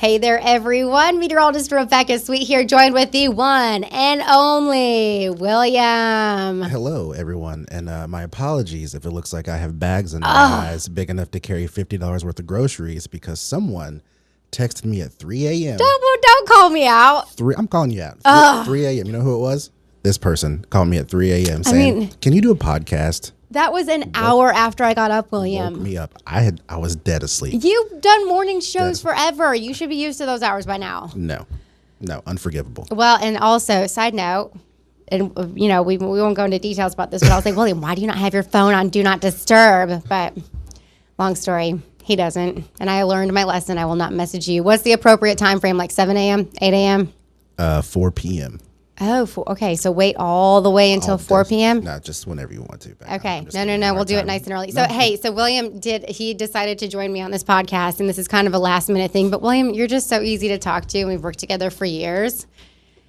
Hey there, everyone. Meteorologist Rebecca Sweet here, joined with the one and only William. Hello, everyone. And my apologies if it looks like I have bags under my eyes big enough to carry $50 worth of groceries because someone texted me at 3 a.m. Don't call me out. I'm calling you out. 3 a.m. You know who it was? This person called me at 3 a.m. saying, can you do a podcast? That was an hour after I got up, William. Woke me up. I was dead asleep. You've done morning shows forever. You should be used to those hours by now. No, unforgivable. Well, and also, side note, and we won't go into details about this, but I was like, William, why do you not have your phone on Do Not Disturb? But long story, he doesn't. And I learned my lesson. I will not message you. What's the appropriate time frame? Like 7 a.m., 8 a.m.? 4 p.m. Oh, okay. So wait all the way until 4 p.m.? No, just whenever you want to. Okay. No. We'll do it nice and early. So, so William decided to join me on this podcast, and this is kind of a last minute thing. But William, you're just so easy to talk to, and we've worked together for years.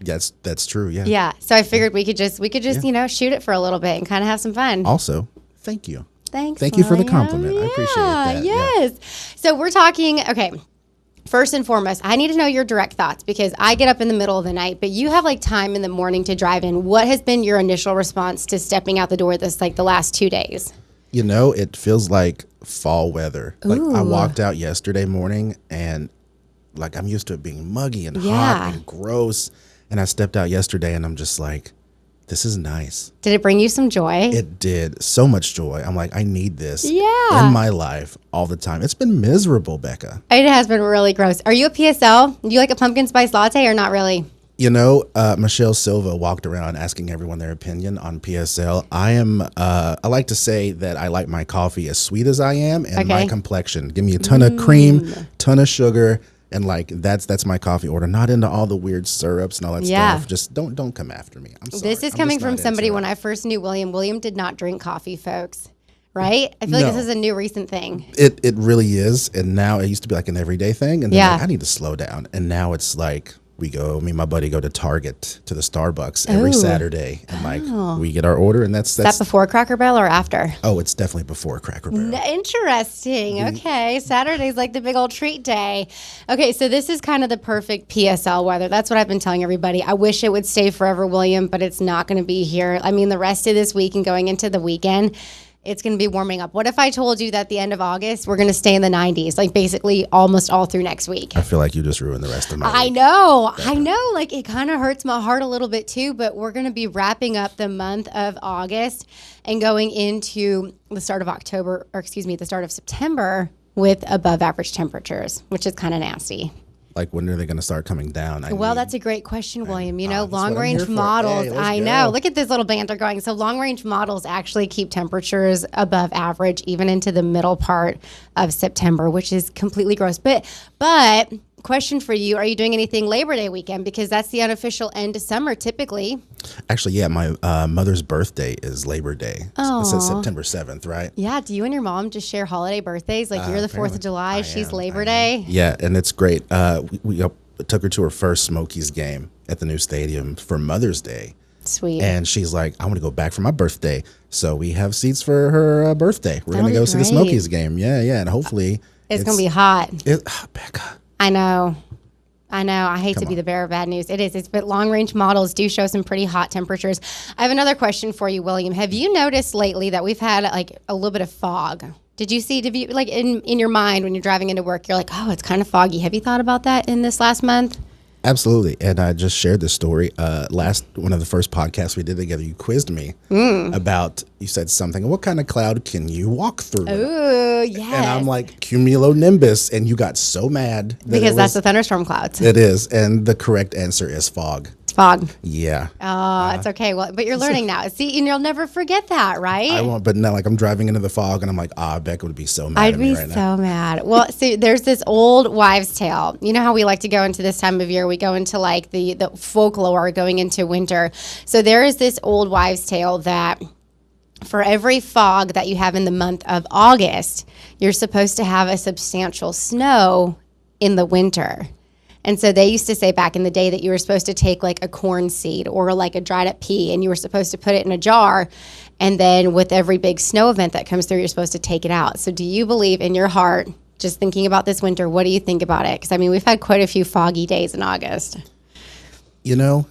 Yes, that's true. Yeah. Yeah. So I figured we could just shoot it for a little bit and kind of have some fun. Also, thank you. Thanks. Thank you for the compliment. I appreciate that. Yes. Yeah. So we're talking. Okay. First and foremost, I need to know your direct thoughts because I get up in the middle of the night, but you have like time in the morning to drive in. What has been your initial response to stepping out the door the last 2 days? You know, it feels like fall weather. Like I walked out yesterday morning and like I'm used to it being muggy and hot and gross. And I stepped out yesterday and I'm just like, this is nice. Did it bring you some joy? It did. So much joy. I'm like, I need this in my life all the time. It's been miserable, Becca. It has been really gross. Are you a PSL? Do you like a pumpkin spice latte or not really? You know, Michelle Silva walked around asking everyone their opinion on PSL. I like to say that I like my coffee as sweet as I am and my complexion. Give me a ton of cream, ton of sugar. And like that's my coffee order. Not into all the weird syrups and all that stuff. Just don't come after me. I'm sorry. This is coming from somebody when I first knew William. William did not drink coffee, folks. Right? I feel like this is a new recent thing. It really is. And now it used to be like an everyday thing. And then like, I need to slow down. And now it's like me and my buddy go to Target to the Starbucks every Saturday. And like we get our order and that's Is that before Cracker Barrel or after? Oh, it's definitely before Cracker Barrel. Interesting. Okay. Saturday's like the big old treat day. Okay, so this is kind of the perfect PSL weather. That's what I've been telling everybody. I wish it would stay forever, William, but it's not going to be here. I mean, the rest of this week and going into the weekend, it's going to be warming up. What if I told you that the end of August, we're going to stay in the 90s, like basically almost all through next week? I feel like you just ruined the rest of my week. I know. Like it kind of hurts my heart a little bit too, but we're going to be wrapping up the month of August and going into the start of the start of September with above average temperatures, which is kind of nasty. Like, when are they going to start coming down? That's a great question, William. You know, long-range models, I know. Look at this little banter going. So long-range models actually keep temperatures above average even into the middle part of September, which is completely gross. But question for you, are you doing anything Labor Day weekend? Because that's the unofficial end of summer typically. Actually, yeah, my mother's birthday is Labor Day. It's September 7th, right? Yeah, do you and your mom just share holiday birthdays? Like you're the 4th of July, she's Labor Day? Yeah, and it's great. We took her to her first Smokies game at the new stadium for Mother's Day. Sweet. And she's like, I want to go back for my birthday. So we have seats for her birthday. We're going to go see the Smokies game. Yeah, and hopefully it's going to be hot. Becca. I know. I hate to be the bearer of bad news. It is. But long-range models do show some pretty hot temperatures. I have another question for you, William. Have you noticed lately that we've had like a little bit of fog? Did you like in your mind when you're driving into work, you're like, oh, it's kind of foggy. Have you thought about that in this last month? Absolutely. And I just shared this story. One of the first podcasts we did together, you quizzed me about, you said something, what kind of cloud can you walk through? Oh, yes. And I'm like, cumulonimbus. And you got so mad. Because that's the thunderstorm clouds. It is. And the correct answer is fog. Fog. Yeah. Oh, it's okay. Well, but you're learning now. See, and you'll never forget that, right? I won't. But now, like, I'm driving into the fog, and I'm like, Becca would be so mad at me right now. I'd be so mad. Well, see, there's this old wives' tale. You know how we like to go into this time of year? We go into, like, the folklore going into winter. So there is this old wives' tale that for every fog that you have in the month of August, you're supposed to have a substantial snow in the winter. And so they used to say back in the day that you were supposed to take like a corn seed or like a dried up pea and you were supposed to put it in a jar. And then with every big snow event that comes through, you're supposed to take it out. So do you believe in your heart Just thinking about this winter, what do you think about it? Because, I mean, we've had quite a few foggy days in August. You know,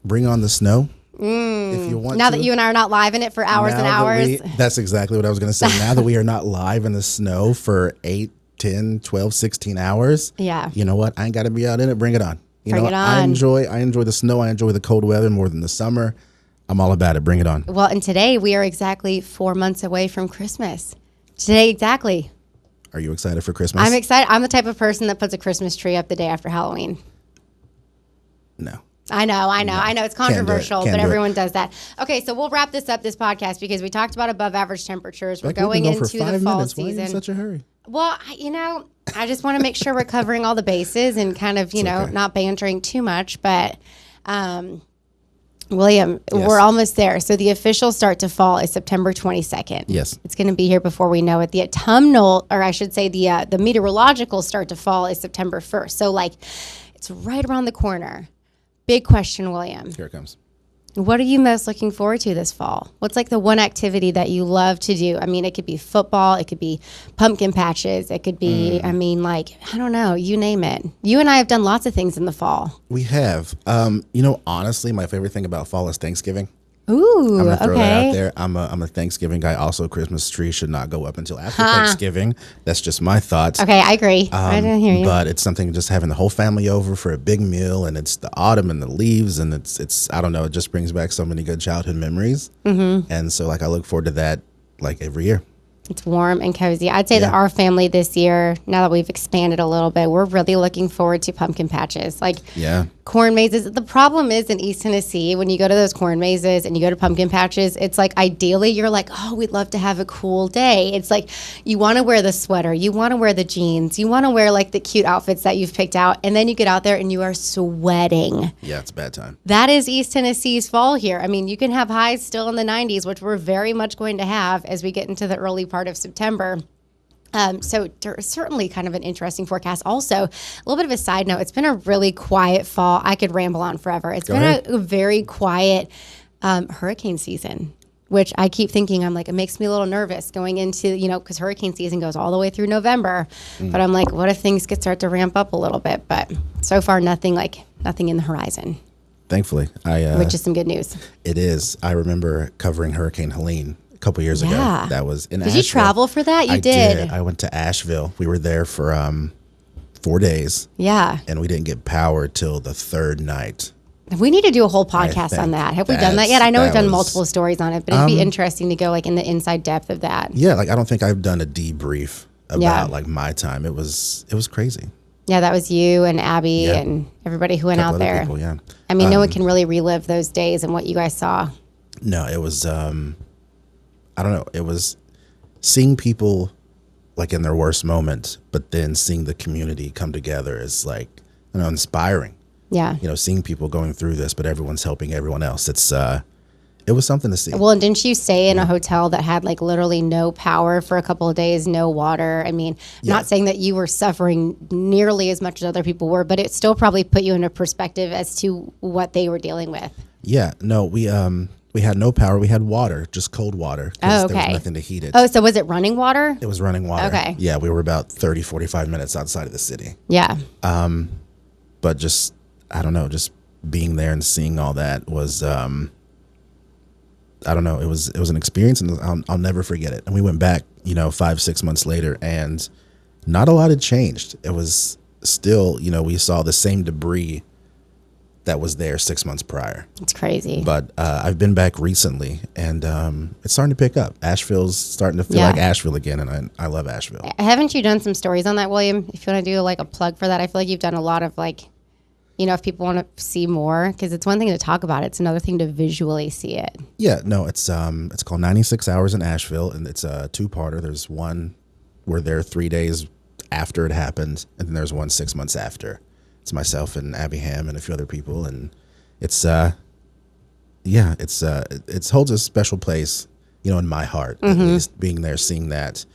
bring on the snow. If you want now to. that you and I are not live in it for hours and hours. That's exactly what I was going to say. Now that we are not live in the snow for 8, 10, 12, 16 hours. Yeah. You know what? I ain't got to be out in it. Bring it on. Bring it on. I enjoy the snow. I enjoy the cold weather more than the summer. I'm all about it. Bring it on. Well, and today we are exactly 4 months away from Christmas. Today, exactly. Are you excited for Christmas? I'm excited. I'm the type of person that puts a Christmas tree up the day after Halloween. No. I know. It's controversial, Can't but do it. everyone does that. Okay, so we'll wrap this up, this podcast, because we talked about above average temperatures. We're going we've been into for the 5 fall minutes. Why are you season. in such a hurry? Well, I just want to make sure we're covering all the bases and kind of, okay. not bantering too much. But, William, Yes. we're almost there. So the official start to fall is September 22nd. Yes. It's going to be here before we know it. The autumnal, or I should say the meteorological start to fall is September 1st. So, it's right around the corner. Big question, William. Here it comes. What are you most looking forward to this fall? What's the one activity that you love to do? I mean, it could be football. It could be pumpkin patches. It could be, I don't know, you name it. You and I have done lots of things in the fall. We have. Honestly, my favorite thing about fall is Thanksgiving. Ooh, I'm gonna throw that okay. out there. I'm a Thanksgiving guy. Also, Christmas tree should not go up until after Thanksgiving. That's just my thoughts. Okay, I agree. I didn't hear you. But it's something just having the whole family over for a big meal, and it's the autumn and the leaves, and it's I don't know. It just brings back so many good childhood memories. Mm-hmm. And so I look forward to that every year. It's warm and cozy. I'd say that our family this year, now that we've expanded a little bit, we're really looking forward to pumpkin patches. Corn mazes. The problem is in East Tennessee, when you go to those corn mazes and you go to pumpkin patches, it's ideally you're oh, we'd love to have a cool day. It's you want to wear the sweater, you want to wear the jeans, you want to wear the cute outfits that you've picked out, and then you get out there and you are sweating. Yeah, it's a bad time. That is East Tennessee's fall here. I mean, you can have highs still in the 90s, which we're very much going to have as we get into the early part of September. So there's certainly kind of an interesting forecast. Also, a little bit of a side note, it's been a really quiet fall. I could ramble on forever. It's been a very quiet hurricane season, which I keep thinking, it makes me a little nervous going into, because hurricane season goes all the way through November. But I'm what if things could start to ramp up a little bit? But so far, nothing in the horizon. Thankfully, which is some good news. It is. I remember covering Hurricane Helene a couple years ago. That was in Asheville. Did you travel for that? You did. I went to Asheville. We were there for 4 days. Yeah. And we didn't get power till the third night. We need to do a whole podcast on that. Have we done that yet? I know we've done multiple stories on it, but it'd be interesting to go in the inside depth of that. Yeah, I don't think I've done a debrief about my time. It was crazy. Yeah, that was you and Abby and everybody who went out there. People, yeah. I mean, no one can really relive those days and what you guys saw. No, it was I don't know. It was seeing people in their worst moment, but then seeing the community come together is inspiring. Yeah. Seeing people going through this, but everyone's helping everyone else. It was something to see. Well, and didn't you stay in a hotel that had literally no power for a couple of days, no water? I mean, not saying that you were suffering nearly as much as other people were, but it still probably put you in a perspective as to what they were dealing with. Yeah. No, we had no power. We had water, just cold water. Oh, okay. There was nothing to heat it. Oh, so was it running water? It was running water. Okay. Yeah, we were about 30, 45 minutes outside of the city. Yeah. But just, I don't know, just being there and seeing all that was, I don't know, it was an experience, and I'll never forget it. And we went back, 5-6 months later, and not a lot had changed. It was still, we saw the same debris that was there 6 months prior. It's crazy. But I've been back recently, and it's starting to pick up. Asheville's starting to feel like Asheville again, and I love Asheville. Haven't you done some stories on that, William? If you want to do a plug for that, I feel like you've done a lot of if people want to see more, because it's one thing to talk about, it's another thing to visually see it. Yeah, no, it's called 96 Hours in Asheville, and it's a two-parter. There's one we're there 3 days after it happened, and then there's one 6 months after. It's myself and Abby Ham and a few other people, and it's it holds a special place, in my heart, at least, being there, seeing that,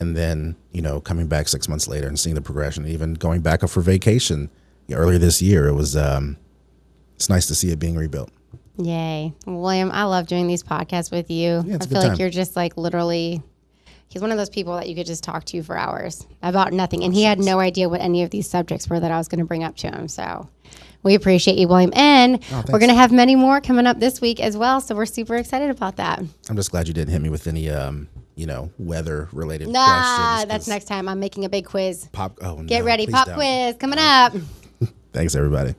and then coming back 6 months later and seeing the progression, even going back up for vacation earlier this year. It was it's nice to see it being rebuilt. Yay. William, I love doing these podcasts with you. Yeah, I feel like you're just literally, He's one of those people that you could just talk to for hours about nothing. And he had no idea what any of these subjects were that I was going to bring up to him. So we appreciate you, William. And we're going to have many more coming up this week as well. So we're super excited about that. I'm just glad you didn't hit me with any, weather related questions. Nah, that's next time. I'm making a big quiz. Get ready. Pop quiz coming up. Thanks, everybody.